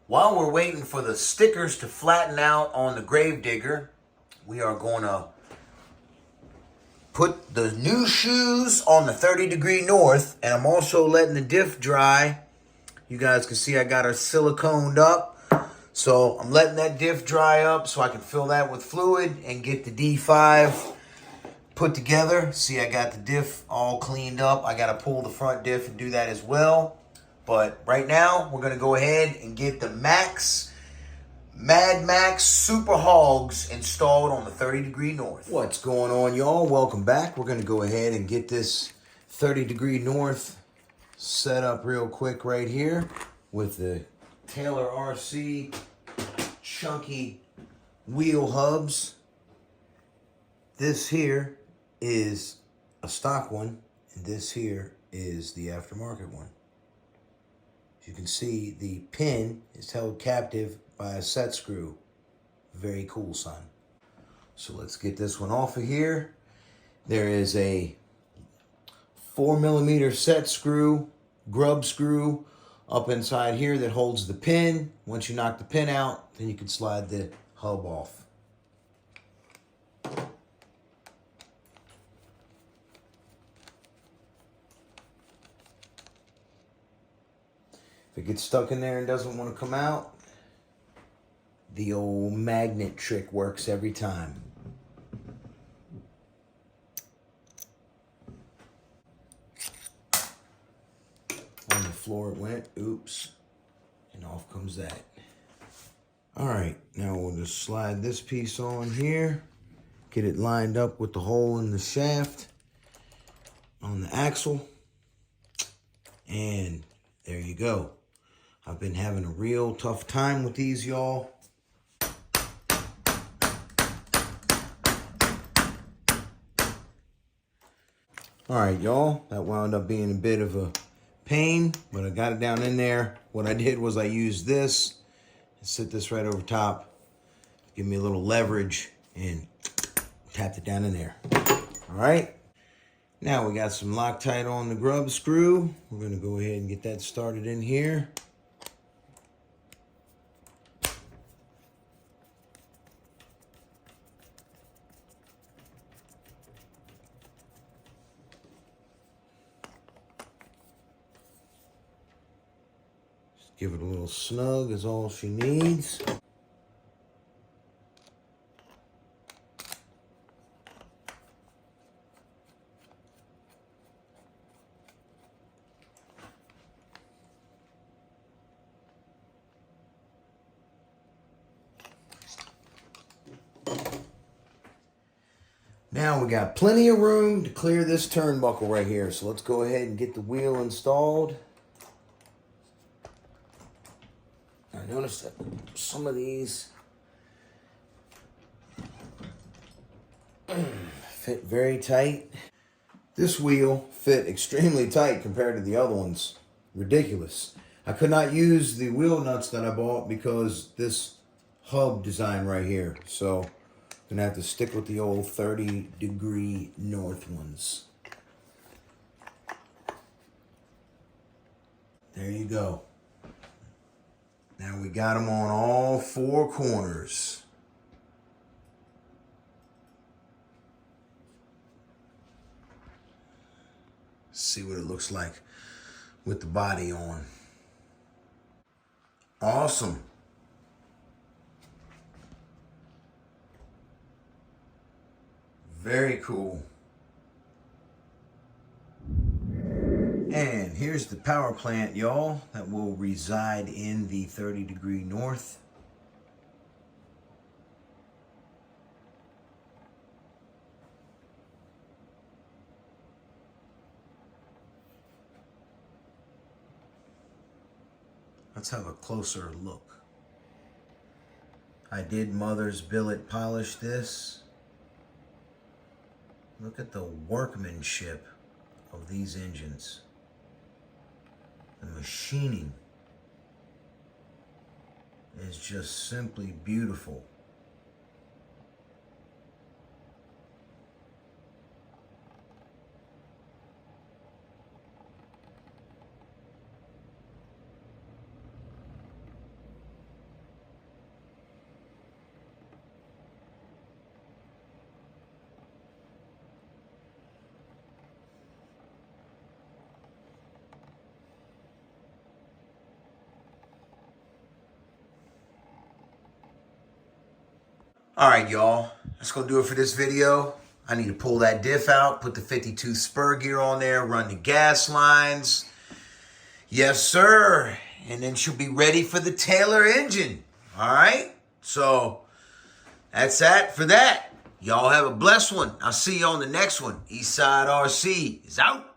While we're waiting for the stickers to flatten out on the Gravedigger, we are going to put the new shoes on the 30° north, and I'm also letting the diff dry. You guys can see I got her siliconed up. So I'm letting that diff dry up so I can fill that with fluid and get the D5 put together. See, I got the diff all cleaned up. I got to pull the front diff and do that as well. But right now, we're going to go ahead and get the Mad Max Super Hogs installed on the 30° north. What's going on, y'all? Welcome back. We're going to go ahead and get this 30° north set up real quick right here with the Taylor RC chunky wheel hubs. This here is a stock one, and this here is the aftermarket one. You can see the pin is held captive by a set screw. Very cool, son. So let's get this one off of here. There is a 4mm set screw, grub screw up inside here that holds the pin. Once you knock the pin out, then you can slide the hub off. If it gets stuck in there and doesn't want to come out, the old magnet trick works every time. On the floor it went, oops, and off comes that. All right, now we'll just slide this piece on here, get it lined up with the hole in the shaft on the axle, and there you go. I've been having a real tough time with these, y'all. All right, y'all, that wound up being a bit of a pain, but I got it down in there. What I did was I used this and sit this right over top, give me a little leverage, and tapped it down in there. All right, now we got some Loctite on the grub screw. We're gonna go ahead and get that started in here. Give it a little snug is all she needs. Now we got plenty of room to clear this turnbuckle right here. So let's go ahead and get the wheel installed. I noticed that some of these fit very tight. This wheel fit extremely tight compared to the other ones. Ridiculous. I could not use the wheel nuts that I bought because this hub design right here. So I'm gonna have to stick with the old 30° north ones. There you go. Now we got them on all four corners. See what it looks like with the body on. Awesome. Very cool. And here's the power plant, y'all, that will reside in the 30° north. Let's have a closer look. I did Mother's Billet polish this. Look at the workmanship of these engines. The machining is just simply beautiful. All right, y'all. That's going to do it for this video. I need to pull that diff out, put the 52 spur gear on there, run the gas lines. Yes, sir. And then she'll be ready for the Taylor engine. All right? So that's that for that. Y'all have a blessed one. I'll see you on the next one. Eastside RC is out.